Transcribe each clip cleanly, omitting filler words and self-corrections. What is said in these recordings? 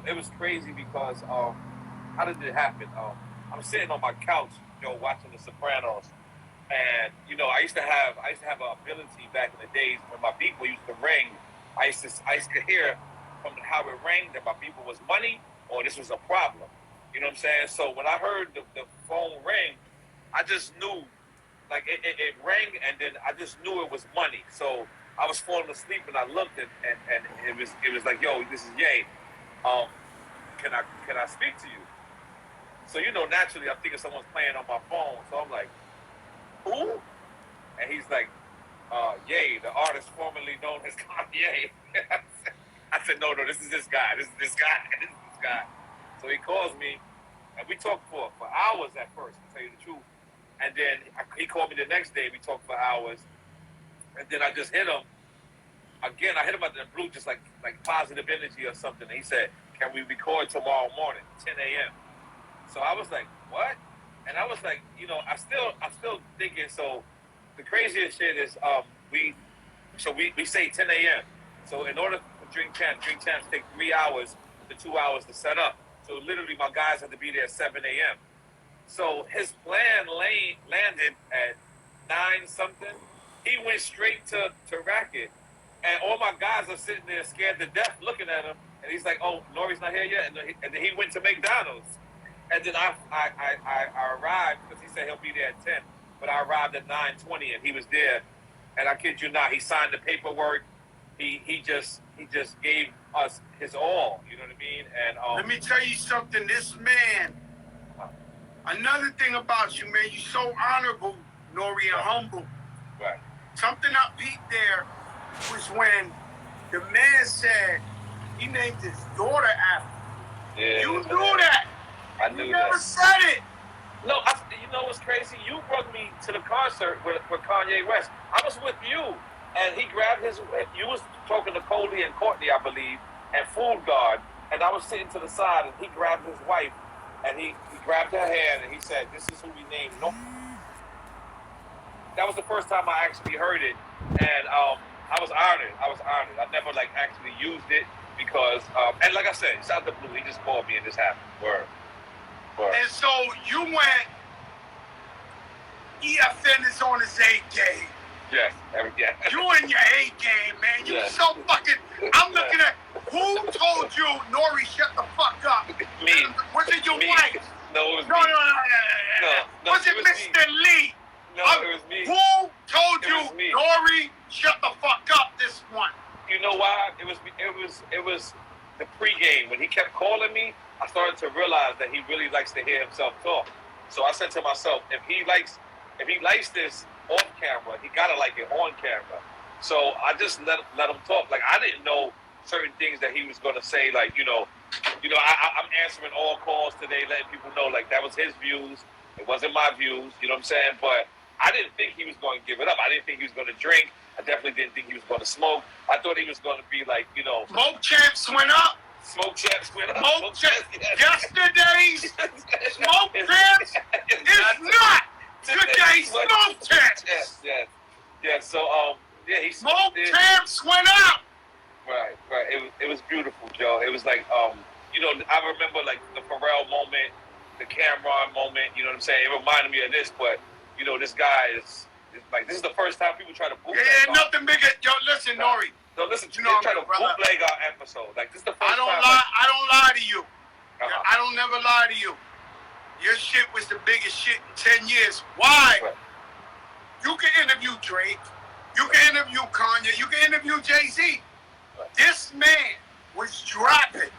It was crazy because how did it happen? I'm sitting on my couch, watching The Sopranos, and I used to have an ability back in the days when my people used to ring. I used to hear from how it rang that my people was money or this was a problem. You know what I'm saying? So when I heard the phone ring, I just knew, like it rang, and then I just knew it was money. So I was falling asleep, and I looked, and it was like, yo, this is Ye. Um, can I speak to you? So naturally, I'm thinking someone's playing on my phone. So I'm like, who? And he's like, Ye, the artist formerly known as Kanye. I said, no, this is this guy. This is this guy. This is this guy. So he calls me, and we talked for hours at first, to tell you the truth. And then he called me the next day. We talked for hours, and then I just hit him again. I hit him out of the blue, just like positive energy or something. And he said, "Can we record tomorrow morning, 10 a.m.?" So I was like, "What?" And I was like, I'm still thinking. So the craziest shit is, we say 10 a.m. So in order for Drink Champs take 3 hours to 2 hours to set up. So literally, my guys had to be there at 7 a.m. So his plan landed at 9 something. He went straight to Racket. And all my guys are sitting there scared to death looking at him. And he's like, oh, N.O.R.E's not here yet? And then he went to McDonald's. And then I arrived, because he said he'll be there at 10. But I arrived at 9:20, and he was there. And I kid you not, he signed the paperwork. He just gave us his all. You know what I mean? And let me tell you something. This man... Another thing about you, man, you're so honorable, N.O.R.E, and humble. Right. Something I beat there was when the man said he named his daughter after. Yeah, you knew that. I knew that. You never said it. No, you know what's crazy? You brought me to the concert with Kanye West. I was with you, and he grabbed his... You was talking to Cody and Courtney, I believe, and Food Guard, and I was sitting to the side, and he grabbed his wife, and he grabbed her hand, and he said, "This is who we named N.O.R.E." That was the first time I actually heard it, and I was honored. I never actually used it because, and like I said, it's out the blue. He just called me and this happened. Word. And so you went. EFN is on his A game. Yes. Yeah. You in your A game, man. You so fucking. I'm looking at who told you, N.O.R.E, shut the fuck up. Me. Was it your wife? No, it was no, me. No. Was it Mr. Lee? No, it was me. Who told you, N.O.R.E, shut the fuck up this one? You know why? It was the pregame. When he kept calling me, I started to realize that he really likes to hear himself talk. So I said to myself, if he likes this off camera, he gotta like it on camera. So I just let him talk. Like, I didn't know certain things that he was gonna say. Like, I'm answering all calls today, letting people know like that was his views. It wasn't my views. You know what I'm saying? But I didn't think he was going to give it up. I didn't think he was going to drink. I definitely didn't think he was going to smoke. I thought he was going to be like, Smoke champs went up. Smoke champs went up. Smoke champs. Yesterday's smoke champs is not today's smoke champs. Yes. So, he smoke champs went up. Right. It was beautiful, Joe. It was like, I remember like the Pharrell moment, the Cameron moment. You know what I'm saying? It reminded me of this, but this guy is like, this is the first time people try to bootleg. Yeah, nothing bigger. Yo, listen, N.O.R.E. No, listen, you try to bootleg our episode. Like, this is the first time. I don't lie to you. I don't never lie to you. Your shit was the biggest shit in 10 years. Why? Right. You can interview Drake. You can interview Kanye. You can interview Jay-Z. Right. This man was dropping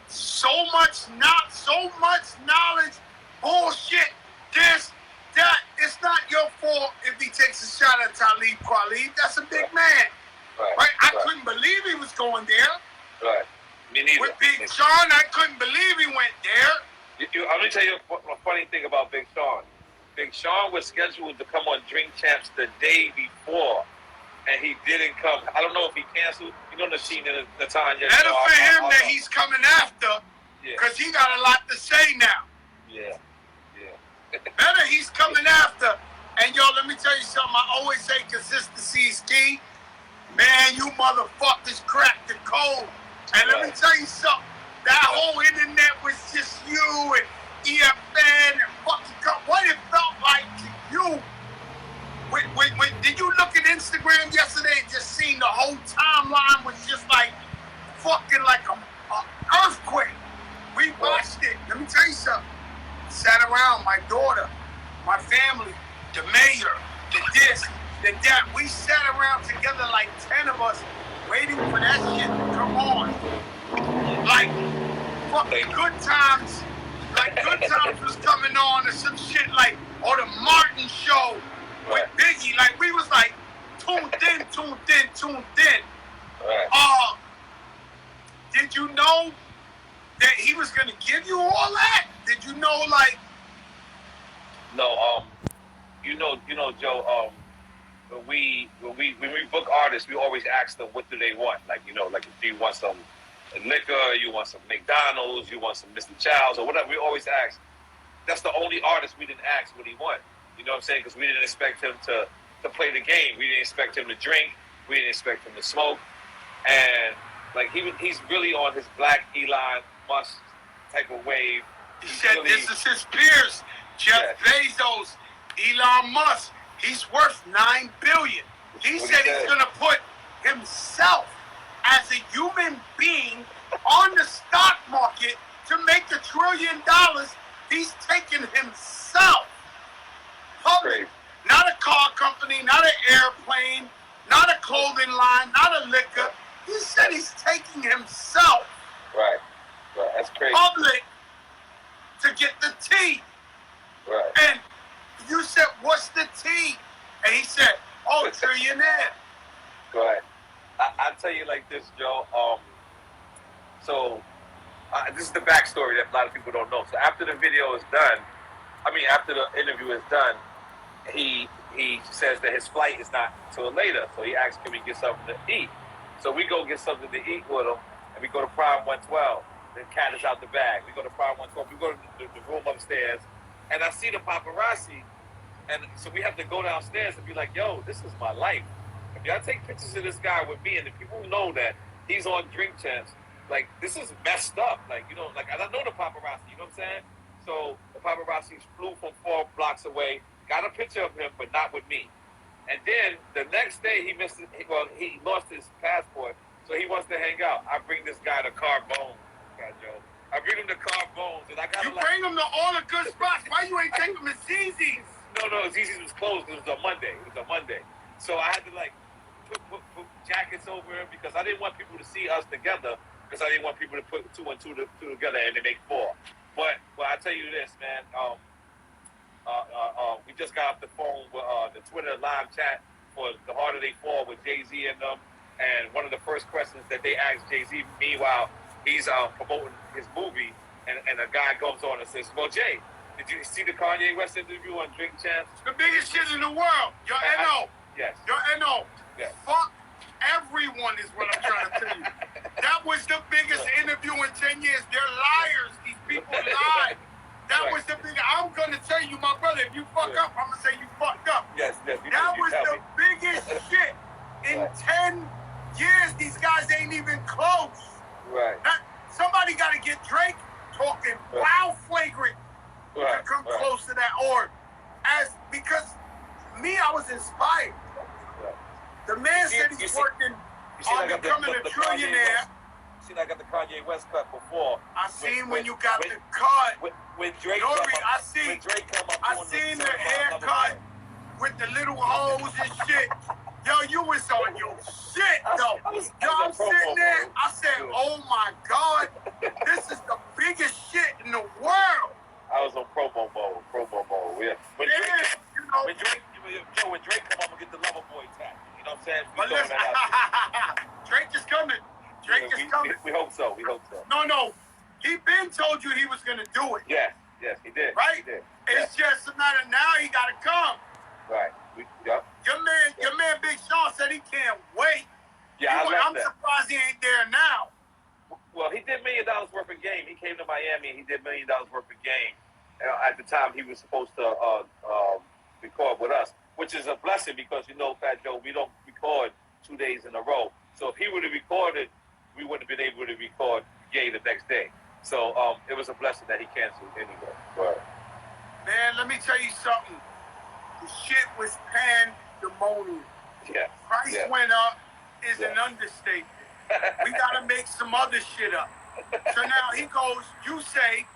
so much knowledge, bullshit, this, that. It's not your fault if he takes a shot at Talib Kweli. That's a big man. Right? I couldn't believe he was going there. Right. Me neither. With Big Sean, I couldn't believe he went there. Let me tell you a funny thing about Big Sean. Big Sean was scheduled to come on Drink Champs the day before, and he didn't come. I don't know if he canceled. Nasheem and Natanya. Better for him that he's coming after, because he got a lot to say now. Yeah. Better he's coming after. And yo, let me tell you something. I always say consistency is key. Man, you motherfuckers cracked the code. And let me tell you something. That that we sat around together like 10 of us waiting for that shit to come on. Like fucking Good Times. Like Good Times was coming on or some shit like, or the Martin Show with Biggie. Like we was like tuned in. Right. Did you know that he was gonna give you all that? Did you know like? No, you know, Joe. When we book artists, we always ask them what do they want. Like like if you want some liquor, you want some McDonald's, you want some Mr. Childs or whatever. We always ask. That's the only artist we didn't ask what he want. You know what I'm saying? Because we didn't expect him to play the game. We didn't expect him to drink. We didn't expect him to smoke. And like he's really on his Black Elon Musk type of wave. He said really, this is his peers. Jeff Bezos, Elon Musk. He's worth $9 billion. He said he's going to put himself as a human being on the stock market to make $1 trillion. He's taking himself public. Not a car company, not an airplane, not a clothing line, not a liquor. He said he's taking himself right. That's crazy. Public to get the tea. Right. And you said, what's the tea? And he said, oh, trillionaire. Go ahead. I'll tell you like this, Joe. This is the backstory that a lot of people don't know. So after the video is done, after the interview is done, he says that his flight is not till later. So he asks, can we get something to eat? So we go get something to eat with him, and we go to Prime 112. The cat is out the bag. We go to Prime 112. We go to the room upstairs, and I see the paparazzi. And so we have to go downstairs and be like, yo, this is my life. If y'all take pictures of this guy with me and the people know that he's on Drink Champs, like, this is messed up. Like, I know the paparazzi, you know what I'm saying? So the paparazzi flew from 4 blocks away, got a picture of him, but not with me. And then the next day he lost his passport, so he wants to hang out. I bring this guy to Carbone, Joe. I bring him to Carbone's, and I got bring him to all the good spots. Why you ain't take him to ZZ's? No, ZZ's was closed because it was a Monday. So I had to put jackets over him because I didn't want people to see us together because I didn't want people to put 2 and 2 together and they make 4. But I tell you this, man. We just got off the phone with the Twitter live chat for The Harder They Fall with Jay-Z and them. And one of the first questions that they asked Jay-Z, meanwhile, he's promoting his movie, and a guy goes on and says, well, Jay, did you see the Kanye West interview on Drink Champs? The biggest shit in the world. Your N.O.R.E. Yes. Your N.O.R.E. Yes. Fuck everyone is what I'm trying to tell you. That was the biggest interview in 10 years. They're liars. These people lie. That was the biggest. I'm going to tell you, my brother, if you fuck up, I'm going to say you fucked up. Yes. That was the biggest shit. In 10 years, these guys ain't even close. Right. Somebody got to get Drake talking wow flagrant to come close to that. Or because me, I was inspired. Right. The man said he's working on becoming a trillionaire. See, I got the Kanye West cut before. I seen when you got the cut. When Drake I seen the haircut with the little hoes and shit. Yo, you was on your shit, though. I'm sitting there. I said, oh, my God. This is the biggest shit in the world. I was on promo mode. Yeah. When Drake come up and get the Lover Boy tag. You know what I'm saying? Drake is coming. Drake is coming. We hope so. No. He been told you he was going to do it. Yes, he did. Right? He did. It's just a matter now he got to come. Right. Your man Big Sean said he can't wait. Yeah, I'm surprised he ain't there now. Well, he did $1 million worth of game. He came to Miami and he did $1 million worth of game. At the time, he was supposed to record with us, which is a blessing because, Fat Joe, we don't record 2 days in a row. So if he would have recorded, we wouldn't have been able to record Ye the next day. So it was a blessing that he canceled anyway. Right. Man, let me tell you something. The shit was pandemonium. Yeah. Price went up is an understatement. We got to make some other shit up. So now he goes, you say,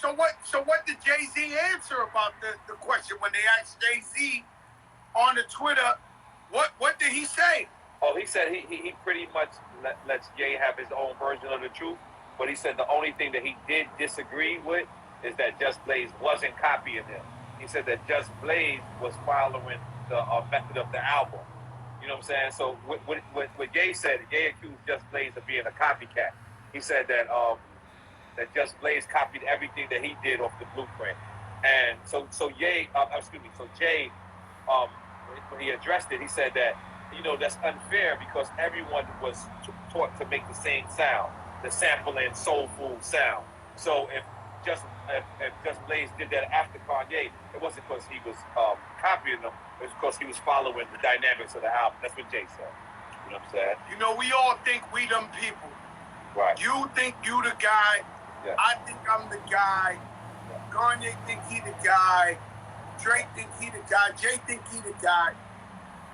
so what did Jay-Z answer about the question when they asked Jay-Z on the Twitter. What did he say? Oh, he said he pretty much lets Jay have his own version of the truth. But he said the only thing that he did disagree with is that Just Blaze wasn't copying him. He said that Just Blaze was following the method of the album. You know what I'm saying? So what Jay said, Jay accused Just Blaze of being a copycat. He said that that Just Blaze copied everything that he did off the blueprint. And so Jay, when he addressed it, he said that, that's unfair because everyone was taught to make the same sound, the sampling soulful sound. So if Just Blaze did that after Kanye, it wasn't because he was copying them, it was because he was following the dynamics of the album. That's what Jay said. You know what I'm saying? We all think we them people. Right. You think you the guy. Yeah. I think I'm the guy. Yeah. Kanye think he the guy. Drake think he the guy. Jay think he the guy.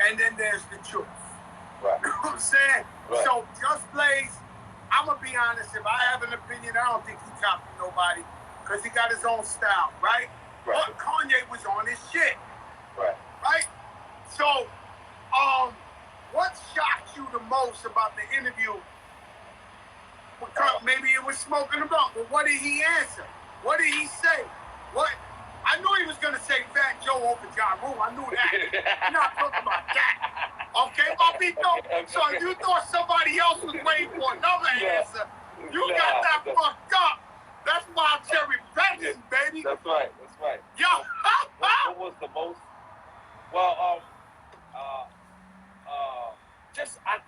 And then there's the truth. Right. You know what I'm saying? Right. So Just Blaze, I'm going to be honest, if I have an opinion, I don't think he copied nobody because he got his own style, right? Right. But Kanye was on his shit. Right. Right? So, what shocked you the most about the interview? Maybe it was smoking the blunt, but what did he answer? What did he say? I knew he was going to say Fat Joe over John Rule. I knew that. We're not talking about that. Okay, Bobito? So if you thought somebody else was waiting for another answer, you got that fucked up. That's why I'm Cherry Benson, baby. That's right. Yo! What was the most? Well,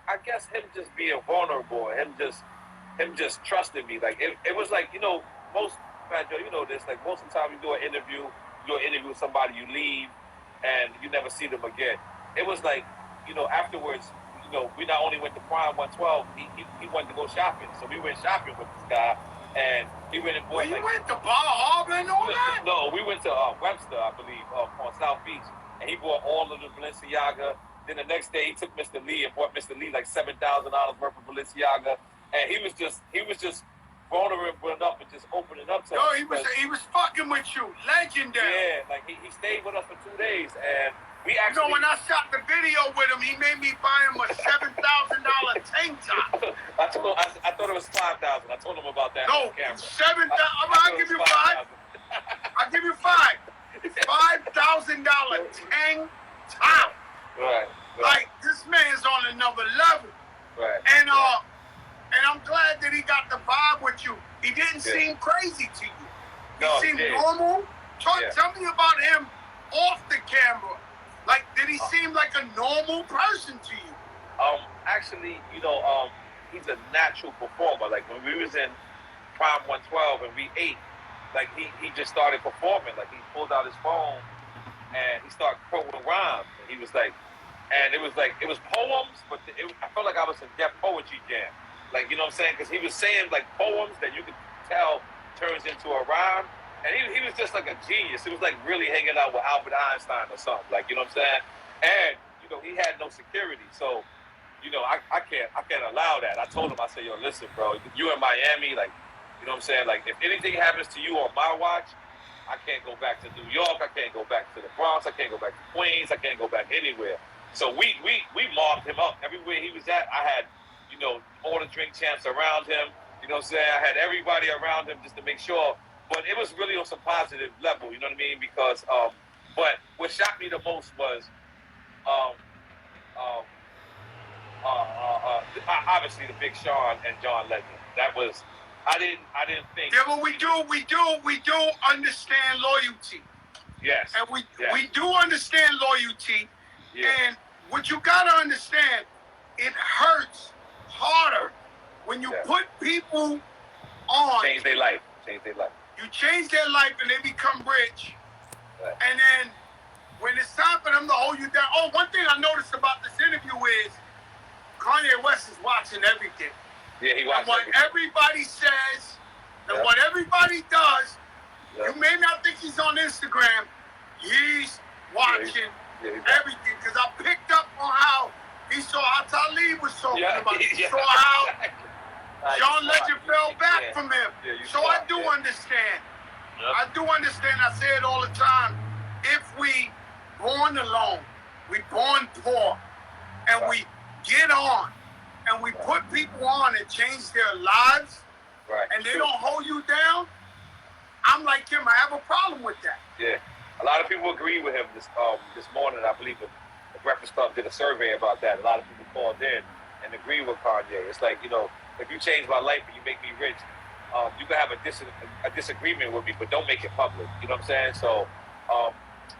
I guess him just being vulnerable, him just trusting me. Like it was like, most Fat Joe, this, like most of the time you do an interview with somebody, you leave and you never see them again. It was like, afterwards, we not only went to Prime 112, he wanted to go shopping. So we went shopping with this guy and he went and bought. You went to Bar Harbor and all that? No, we went to Webster, I believe, on South Beach, and he bought all of the Balenciaga. Then the next day he took Mr. Lee and bought Mr. Lee like $7,000 worth of Balenciaga, and he was just vulnerable enough and just opening up to us. He was fucking with you, legendary. Yeah, like he stayed with us for 2 days, and we actually. When I shot the video with him, he made me buy him a $7,000 tank top. I thought it was $5,000. I told him about that. No, on camera. $7,000. I'll give you $5,000. I'll give you $5,000. $5,000 tank top. Right. Like this man's on another level. Right. And I'm glad that he got the vibe with you. He didn't seem crazy to you. He seemed normal. Tell me about him off the camera. Like, did he seem like a normal person to you? Actually, he's a natural performer. Like when we was in Prime 112 and we ate, like he just started performing. Like he pulled out his phone and he started quoting rhymes. And he was like, and it was poems, but I felt like I was in Def Poetry Jam. Like, you know what I'm saying? Because he was saying like poems that you could tell turns into a rhyme. And he was just like a genius. It was like really hanging out with Albert Einstein or something. Like, you know what I'm saying? And, he had no security. So, I can't allow that. I told him, I said, yo, listen, bro, you in Miami, like, you know what I'm saying? Like, if anything happens to you on my watch, I can't go back to New York. I can't go back to the Bronx. I can't go back to Queens. I can't go back anywhere. So we mobbed him up. Everywhere he was at, I had, all the drink champs around him. You know what I'm saying? I had everybody around him just to make sure. But it was really on some positive level, you know what I mean? Because, but what shocked me the most was, obviously the Big Sean and John Legend. That was, I didn't think. Yeah, but we do understand loyalty. Yes. And we do understand loyalty. Yeah. And what you gotta understand, it hurts harder when you put people on. Change their life. You change their life and they become rich. Right. And then when it's time for them to hold you down. Oh, one thing I noticed about this interview is Kanye West is watching everything. Yeah, he watches what everybody says and what everybody does, you may not think he's on Instagram. He's watching everything. Because I picked up on how he saw how Talib was talking about. He saw how John Legend fell back from him. So I do understand. I do understand. I say it all the time. If we born alone, We born poor, and Right. we get on, and we put people on and change their lives, Right. and they don't hold you down. I'm like him. I have a problem with that. Yeah. A lot of people agree with him this morning. I believe the Breakfast Club did a survey about that. A lot of people called in and agree with Kanye. It's like, you know, if you change my life and you make me rich, you can have a disagreement with me, but don't make it public. You know what I'm saying? So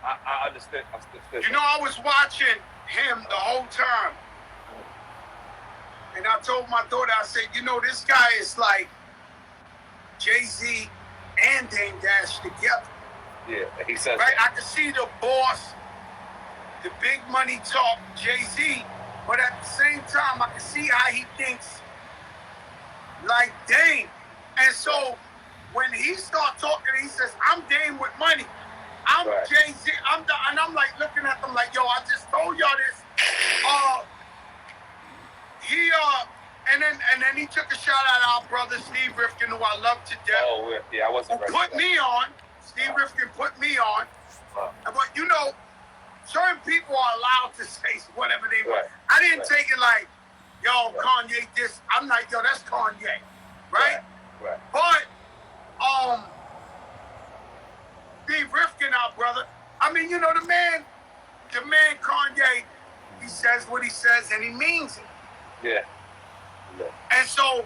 I understood. You know, I was watching him the whole time, and I told my daughter, I said, you know, this guy is like Jay-Z and Dame Dash together. Yeah, he says right? that. I can see the boss, the big money talk, Jay-Z, but at the same time, I can see how he thinks like Dame. And so when he starts talking, he says, I'm Dame with money. I'm Right. Jay-Z. And I'm like looking at them like, yo, I just told y'all this. And then he took a shot at our brother Steve Rifkin, who I love to death. Oh, yeah, I wasn't Who ready put for that. me on. Steve Rifkin put me on. But you know, certain people are allowed to say whatever they want. Right. I didn't Right. take it like, yo, Right. Kanye this. I'm like, yo, that's Kanye. Right? Right. But Steve Rifkin, our brother, I mean, you know, the man Kanye, he says what he says and he means it. Yeah. Yeah. And so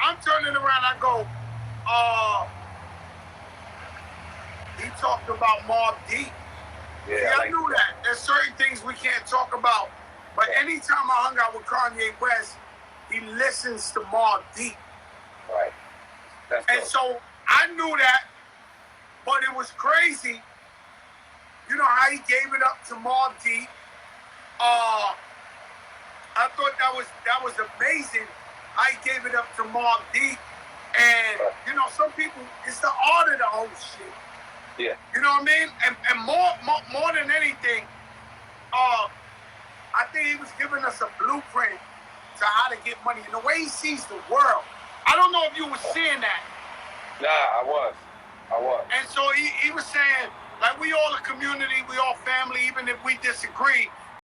I'm turning around, I go, he talked about Mobb Deep. Yeah, See, I knew that. There's certain things we can't talk about. But anytime I hung out with Kanye West, he listens to Mobb Deep. Right. That's And dope. so I knew that, but it was crazy. You know how he gave it up to Mobb Deep. I thought that was amazing. How he gave it up to Mobb Deep. And you know, some people, it's the art of the whole shit. Yeah. You know what I mean? And more than anything, I think he was giving us a blueprint to how to get money and the way he sees the world. I don't know if you were seeing that. Nah, I was. And so he was saying, like, we all a community, we all family, even if we disagree.